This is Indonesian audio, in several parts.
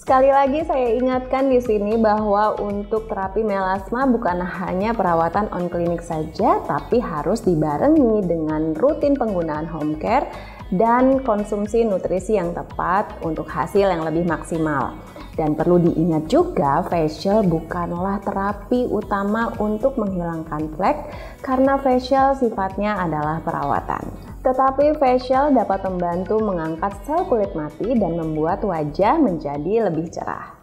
Sekali lagi saya ingatkan di sini bahwa untuk terapi melasma bukan hanya perawatan on klinik saja, tapi harus dibarengi dengan rutin penggunaan home care dan konsumsi nutrisi yang tepat untuk hasil yang lebih maksimal. Dan perlu diingat juga, facial bukanlah terapi utama untuk menghilangkan flek karena facial sifatnya adalah perawatan. Tetapi facial dapat membantu mengangkat sel kulit mati dan membuat wajah menjadi lebih cerah.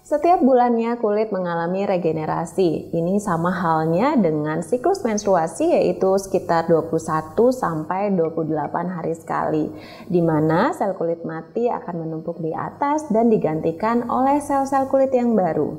Setiap bulannya kulit mengalami regenerasi. Ini sama halnya dengan siklus menstruasi, yaitu sekitar 21 sampai 28 hari sekali, di mana sel kulit mati akan menumpuk di atas dan digantikan oleh sel-sel kulit yang baru.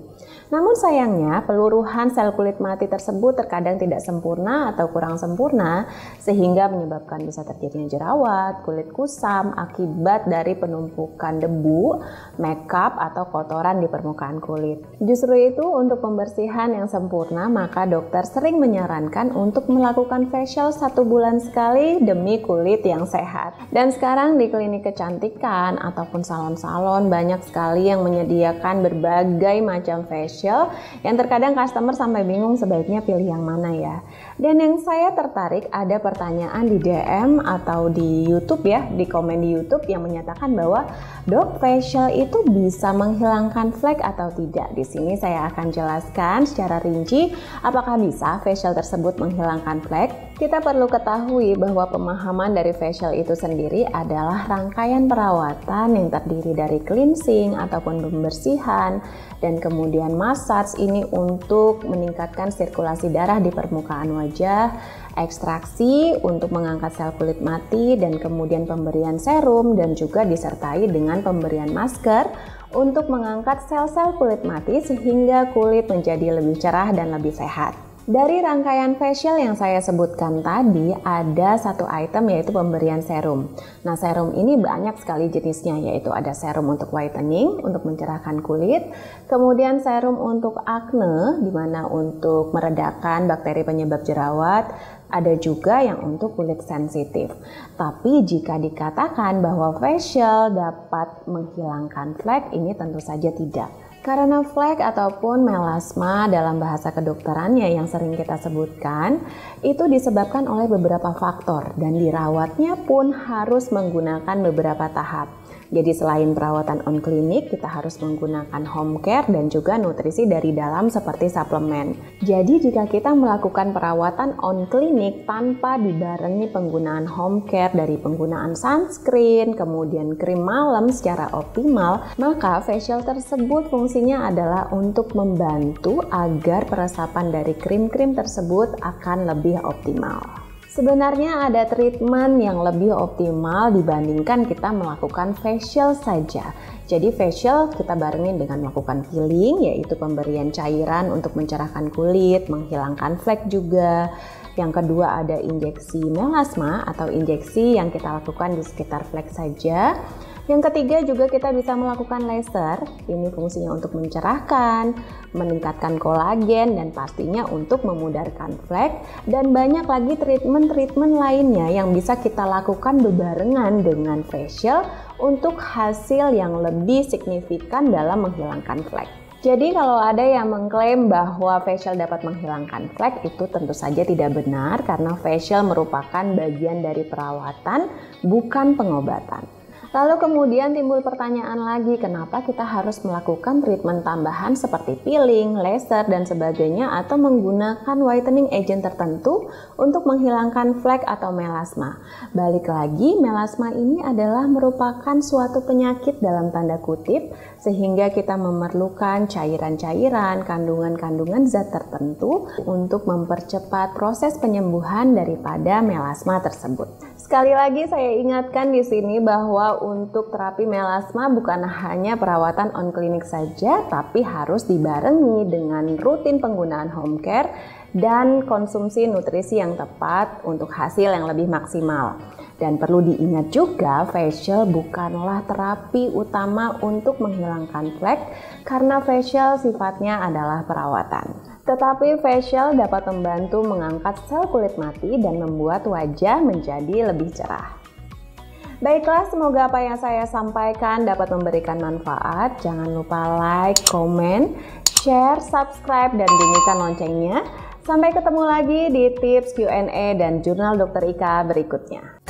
Namun sayangnya, peluruhan sel kulit mati tersebut terkadang tidak sempurna atau kurang sempurna, sehingga menyebabkan bisa terjadinya jerawat, kulit kusam akibat dari penumpukan debu, makeup atau kotoran di permukaan kulit. Justru itu, untuk pembersihan yang sempurna, maka dokter sering menyarankan untuk melakukan facial 1 bulan sekali demi kulit yang sehat. Dan sekarang di klinik kecantikan ataupun salon-salon banyak sekali yang menyediakan berbagai macam facial yang terkadang customer sampai bingung sebaiknya pilih yang mana ya. Dan yang saya tertarik, ada pertanyaan di DM atau di YouTube ya, di komen di YouTube yang menyatakan bahwa dok, facial itu bisa menghilangkan flek atau tidak. Di sini saya akan jelaskan secara rinci apakah bisa facial tersebut menghilangkan flek. Kita perlu ketahui bahwa pemahaman dari facial itu sendiri adalah rangkaian perawatan yang terdiri dari cleansing ataupun pembersihan dan kemudian massage, ini untuk meningkatkan sirkulasi darah di permukaan wajah, ekstraksi untuk mengangkat sel kulit mati, dan kemudian pemberian serum dan juga disertai dengan pemberian masker untuk mengangkat sel-sel kulit mati sehingga kulit menjadi lebih cerah dan lebih sehat. Dari rangkaian facial yang saya sebutkan tadi, ada satu item yaitu pemberian serum. Nah, serum ini banyak sekali jenisnya, yaitu ada serum untuk whitening, untuk mencerahkan kulit, kemudian serum untuk akne, di mana untuk meredakan bakteri penyebab jerawat, ada juga yang untuk kulit sensitif. Tapi jika dikatakan bahwa facial dapat menghilangkan flek, ini tentu saja tidak. Karena flek ataupun melasma dalam bahasa kedokterannya yang sering kita sebutkan, itu disebabkan oleh beberapa faktor dan dirawatnya pun harus menggunakan beberapa tahap. Jadi selain perawatan on klinik, kita harus menggunakan home care dan juga nutrisi dari dalam seperti suplemen. Jadi jika kita melakukan perawatan on klinik tanpa dibarengi penggunaan home care dari penggunaan sunscreen, kemudian krim malam secara optimal, maka facial tersebut fungsinya adalah untuk membantu agar peresapan dari krim-krim tersebut akan lebih optimal. Sebenarnya ada treatment yang lebih optimal dibandingkan kita melakukan facial saja. Jadi facial kita barengin dengan melakukan peeling, yaitu pemberian cairan untuk mencerahkan kulit, menghilangkan flek juga. Yang kedua ada injeksi melasma atau injeksi yang kita lakukan di sekitar flek saja. Yang ketiga juga kita bisa melakukan laser, ini fungsinya untuk mencerahkan, meningkatkan kolagen, dan pastinya untuk memudarkan flek. Dan banyak lagi treatment-treatment lainnya yang bisa kita lakukan bebarengan dengan facial untuk hasil yang lebih signifikan dalam menghilangkan flek. Jadi kalau ada yang mengklaim bahwa facial dapat menghilangkan flek, itu tentu saja tidak benar karena facial merupakan bagian dari perawatan, bukan pengobatan. Lalu kemudian timbul pertanyaan lagi, kenapa kita harus melakukan treatment tambahan seperti peeling, laser, dan sebagainya atau menggunakan whitening agent tertentu untuk menghilangkan flek atau melasma. Balik lagi, melasma ini adalah merupakan suatu penyakit dalam tanda kutip, sehingga kita memerlukan cairan-cairan, kandungan-kandungan zat tertentu untuk mempercepat proses penyembuhan daripada melasma tersebut. Sekali lagi saya ingatkan di sini bahwa untuk terapi melasma bukan hanya perawatan on klinik saja, tapi harus dibarengi dengan rutin penggunaan home care dan konsumsi nutrisi yang tepat untuk hasil yang lebih maksimal. Dan perlu diingat juga, facial bukanlah terapi utama untuk menghilangkan flek karena facial sifatnya adalah perawatan. Tetapi facial dapat membantu mengangkat sel kulit mati dan membuat wajah menjadi lebih cerah. Baiklah, semoga apa yang saya sampaikan dapat memberikan manfaat. Jangan lupa like, komen, share, subscribe, dan bunyikan loncengnya. Sampai ketemu lagi di tips Q&A dan jurnal Dr. Ika berikutnya.